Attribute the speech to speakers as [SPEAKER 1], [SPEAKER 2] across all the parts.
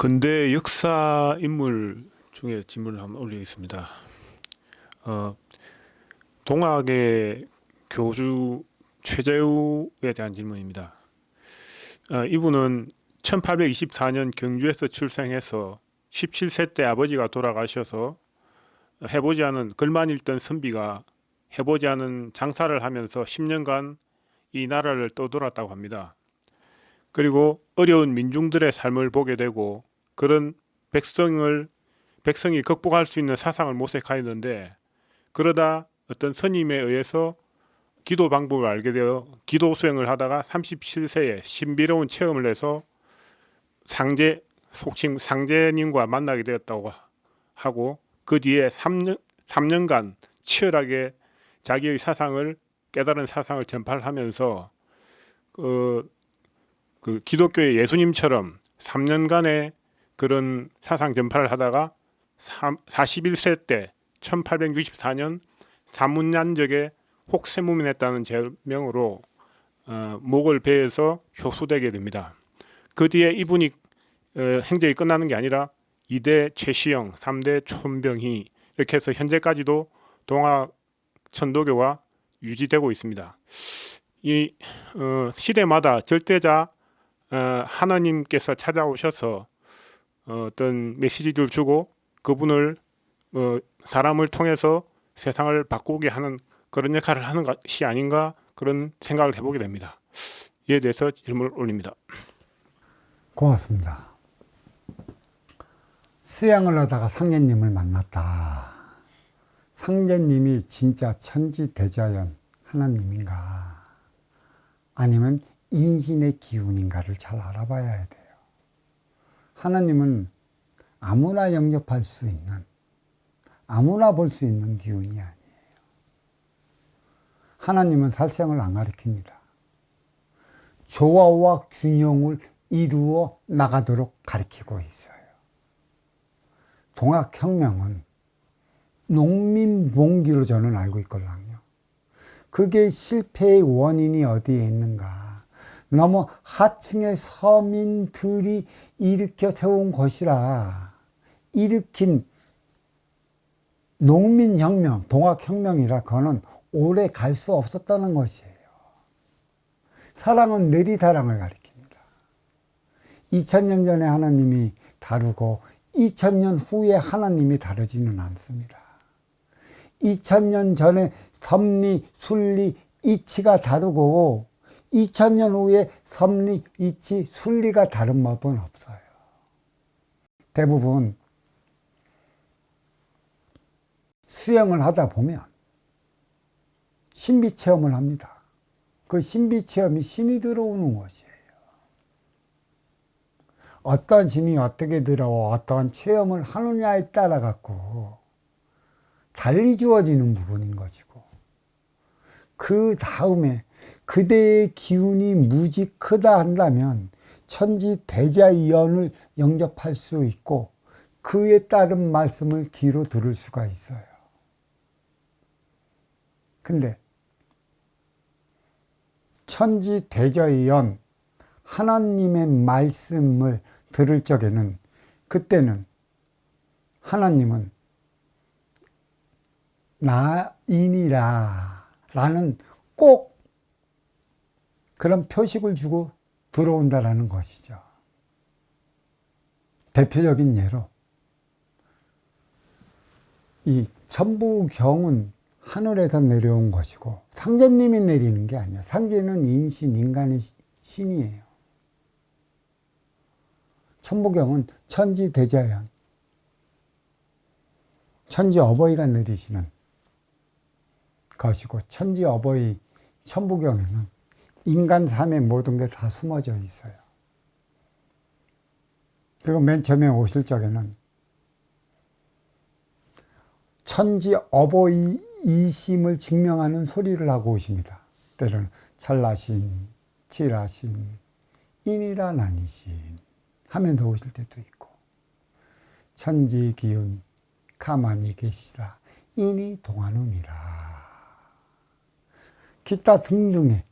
[SPEAKER 1] 근대 역사 인물 중에 질문을 한번 올리겠습니다. 어, 동학의 교주 최재우에 대한 질문입니다. 이분은 1824년 경주에서 출생해서 17세 때 아버지가 돌아가셔서 해보지 않은 글만 읽던 선비가 해보지 않은 장사를 하면서 10년간 이 나라를 떠돌았다고 합니다. 그리고 어려운 민중들의 삶을 보게 되고 그런 백성이 극복할 수 있는 사상을 모색하였는데, 그러다 어떤 스님에 의해서 기도 방법을 알게 되어 기도 수행을 하다가 37세에 신비로운 체험을 해서 속칭 상제님과 만나게 되었다고 하고, 그 뒤에 3년간 치열하게 자기의 사상을, 깨달은 사상을 전파를 하면서 그 기독교의 예수님처럼 3년간의 그런 사상 전파를 하다가 41세 때 1864년 사문얀적에 혹세무민했다는 제명으로 목을 베어서 효수되게 됩니다. 그 뒤에 이분이 행적이 끝나는 게 아니라 2대 최시영, 3대 촌병희, 이렇게 해서 현재까지도 동학 천도교가 유지되고 있습니다. 이 시대마다 절대자 하나님께서 찾아오셔서 어떤 메시지를 주고 그분을 사람을 통해서 세상을 바꾸게 하는 그런 역할을 하는 것이 아닌가, 그런 생각을 해보게 됩니다. 이에 대해서 질문을 올립니다.
[SPEAKER 2] 고맙습니다. 수양을 하다가 상제님을 만났다. 상제님이 진짜 천지대자연 하나님인가 아니면 인신의 기운인가를 잘 알아봐야 돼요. 하나님은 아무나 영접할 수 있는, 아무나 볼 수 있는 기운이 아니에요. 하나님은 살생을 안 가리킵니다. 조화와 균형을 이루어 나가도록 가리키고 있어요. 동학혁명은 농민봉기로 저는 알고 있거든요. 그게 실패의 원인이 어디에 있는가? 너무 하층의 서민들이 일으켜 세운 것이라 일으킨 농민혁명, 동학혁명이라 그거는 오래 갈 수 없었다는 것이에요. 사랑은 내리사랑을 가리킵니다. 2000년 전에 하나님이 다르고 2000년 후에 하나님이 다르지는 않습니다. 2000년 전에 섭리, 순리, 이치가 다르고 2000년 후에 섭리, 이치, 순리가 다른 법은 없어요. 대부분 수행을 하다 보면 신비체험을 합니다. 그 신비체험이 신이 들어오는 것이에요. 어떤 신이 어떻게 들어와 어떠한 체험을 하느냐에 따라 갖고 달리 주어지는 부분인 것이고, 그 다음에 그대의 기운이 무지 크다 한다면 천지대자연을 영접할 수 있고 그에 따른 말씀을 귀로 들을 수가 있어요. 근데 천지대자연 하나님의 말씀을 들을 적에는, 그때는 하나님은 나인이라 라는 꼭 그런 표식을 주고 들어온다라는 것이죠. 대표적인 예로 이 천부경은 하늘에서 내려온 것이고 상제님이 내리는 게 아니에요. 상제는 인신, 인간의 신이에요. 천부경은 천지대자연, 천지어버이가 내리시는 것이고, 천지어버이 천부경에는 인간 삶의 모든 게 다 숨어져 있어요. 그리고 맨 처음에 오실 적에는 천지어버이이심을 증명하는 소리를 하고 오십니다. 때로는 찰나신, 칠하신, 인이라 나니신 하면서 오실 때도 있고, 천지기운 가만히 계시라 인이 동하느니라, 기타 등등에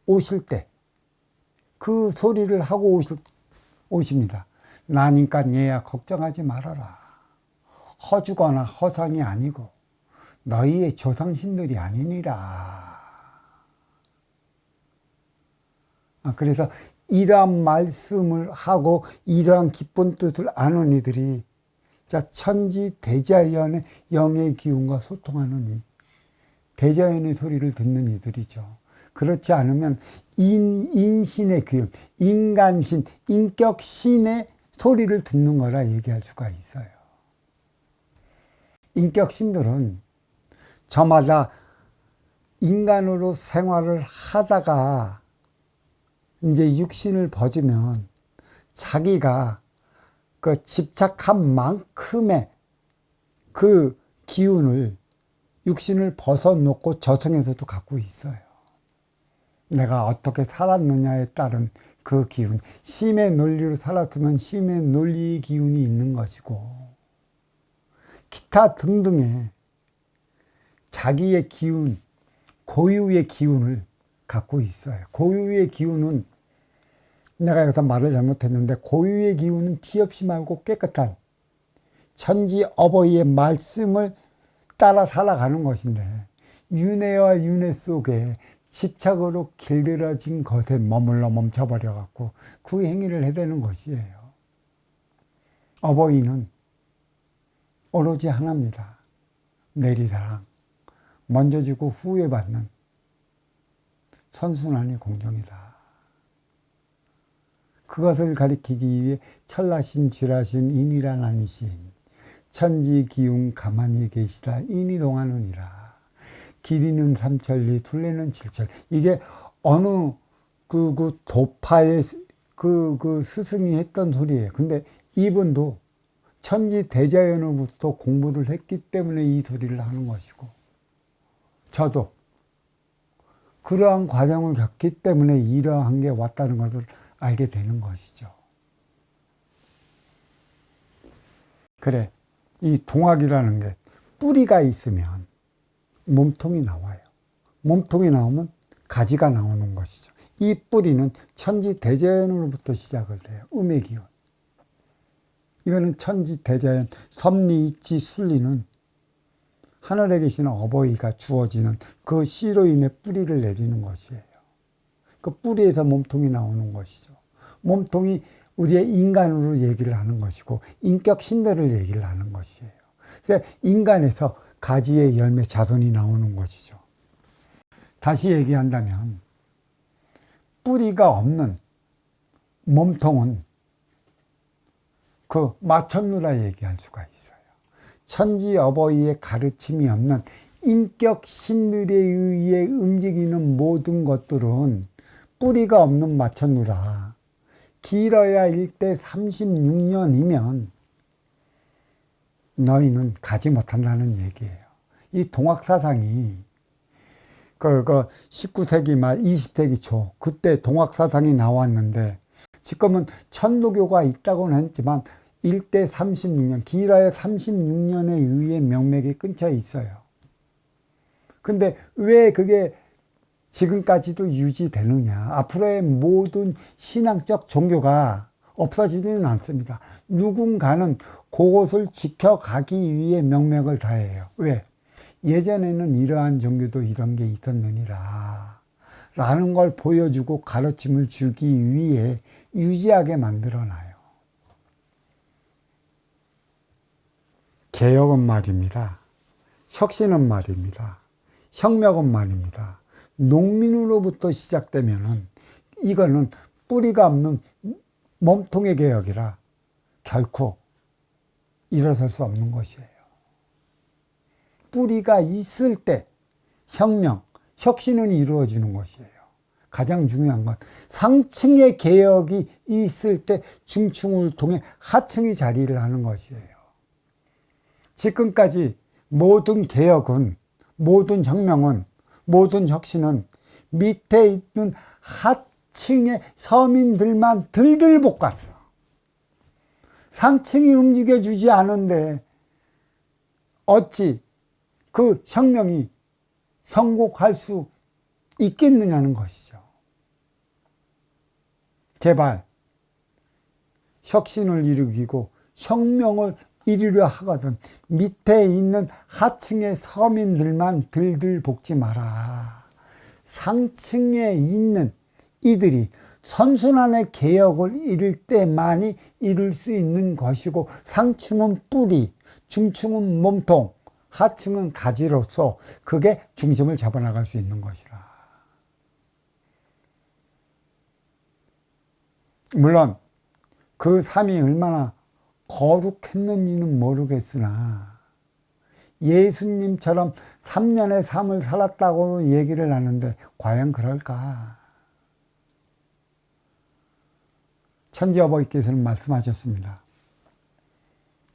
[SPEAKER 2] 오실 때 그 소리를 하고 오십니다. 나니까 얘야 걱정하지 말아라. 허주거나 허상이 아니고 너희의 조상신들이 아니니라. 그래서 이러한 말씀을 하고 이러한 기쁜 뜻을 아는 이들이 천지 대자연의 영의 기운과 소통하는 이 대자연의 소리를 듣는 이들이죠. 그렇지 않으면 인신의 기운, 인간신, 인격신의 소리를 듣는 거라 얘기할 수가 있어요. 인격신들은 저마다 인간으로 생활을 하다가 이제 육신을 벗으면 자기가 그 집착한 만큼의 그 기운을 육신을 벗어놓고 저승에서도 갖고 있어요. 내가 어떻게 살았느냐에 따른 그 기운, 심의 논리로 살았으면 심의 논리의 기운이 있는 것이고, 기타 등등의 자기의 기운, 고유의 기운을 갖고 있어요. 고유의 기운은, 내가 여기서 말을 잘못했는데, 고유의 기운은 티 없이 맑고 깨끗한 천지 어버이의 말씀을 따라 살아가는 것인데, 윤회와 윤회 속에 집착으로 길들여진 것에 머물러 멈춰버려갖고 그 행위를 해대는 것이에요. 어버이는 오로지 하나입니다. 내리사랑, 먼저 주고 후회 받는 선순환이 공정이다. 그것을 가리키기 위해 철라신, 쥐라신, 인이란 아니신 천지 기운 가만히 계시다 인이동하느니라. 길이는 삼천리, 둘레는 칠천. 이게 어느 그 도파의 그 스승이 했던 소리예요. 근데 이분도 천지 대자연으로부터 공부를 했기 때문에 이 소리를 하는 것이고, 저도 그러한 과정을 겪기 때문에 이러한 게 왔다는 것을 알게 되는 것이죠. 그래, 이 동학이라는 게 뿌리가 있으면 몸통이 나와요. 몸통이 나오면 가지가 나오는 것이죠. 이 뿌리는 천지 대자연으로부터 시작을 돼요. 음의 기운. 이거는 천지 대자연, 섭리, 이치, 순리는 하늘에 계시는 어버이가 주어지는 그 씨로 인해 뿌리를 내리는 것이에요. 그 뿌리에서 몸통이 나오는 것이죠. 몸통이 우리의 인간으로 얘기를 하는 것이고, 인격 신들을 얘기를 하는 것이에요. 그래서 인간에서 가지의 열매 자손이 나오는 것이죠. 다시 얘기한다면 뿌리가 없는 몸통은 그 마천루라 얘기할 수가 있어요. 천지 어버이의 가르침이 없는 인격 신들에 의해 움직이는 모든 것들은 뿌리가 없는 마천루라. 길어야 일대 36년이면 너희는 가지 못한다는 얘기예요. 이 동학사상이 그 19세기 말 20세기 초 그때 동학사상이 나왔는데, 지금은 천도교가 있다고는 했지만 일대 36년, 길어야 36년에 의해 명맥이 끊겨 있어요. 근데 왜 그게 지금까지도 유지되느냐? 앞으로의 모든 신앙적 종교가 없어지지는 않습니다. 누군가는 그것을 지켜가기 위해 명맥을 다해요. 왜? 예전에는 이러한 종교도 이런 게 있었느니라 라는 걸 보여주고 가르침을 주기 위해 유지하게 만들어놔요. 개혁은 말입니다. 혁신은 말입니다. 혁명은 말입니다. 농민으로부터 시작되면은 이거는 뿌리가 없는 몸통의 개혁이라 결코 일어설 수 없는 것이에요. 뿌리가 있을 때 혁명, 혁신은 이루어지는 것이에요. 가장 중요한 건 상층의 개혁이 있을 때 중층을 통해 하층이 자리를 하는 것이에요. 지금까지 모든 개혁은, 모든 혁명은, 모든 혁신은 밑에 있는 하층의 서민들만 들들 볶았어. 상층이 움직여주지 않은데 어찌 그 혁명이 성공할 수 있겠느냐는 것이죠. 제발 혁신을 일으키고 혁명을 이루려 하거든 밑에 있는 하층의 서민들만 들들 볶지 마라. 상층에 있는 이들이 선순환의 개혁을 이룰 때만이 이룰 수 있는 것이고 상층은 뿌리, 중층은 몸통, 하층은 가지로서 그게 중심을 잡아나갈 수 있는 것이라. 물론 그 삶이 얼마나 거룩했는지는 모르겠으나 예수님처럼 3년의 삶을 살았다고 얘기를 하는데 과연 그럴까? 천지 아버지께서는 말씀하셨습니다.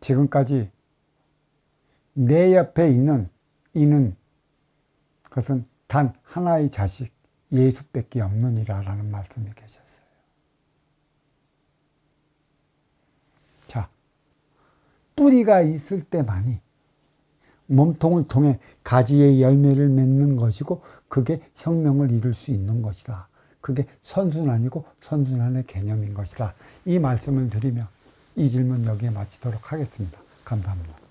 [SPEAKER 2] 지금까지 내 옆에 있는 이는 그것은 단 하나의 자식 예수밖에 없느니라 라는 말씀이 계셨어요. 자, 뿌리가 있을 때만이 몸통을 통해 가지의 열매를 맺는 것이고 그게 혁명을 이룰 수 있는 것이다. 그게 선순환이고 선순환의 개념인 것이다. 이 말씀을 드리며 이 질문 여기에 마치도록 하겠습니다. 감사합니다.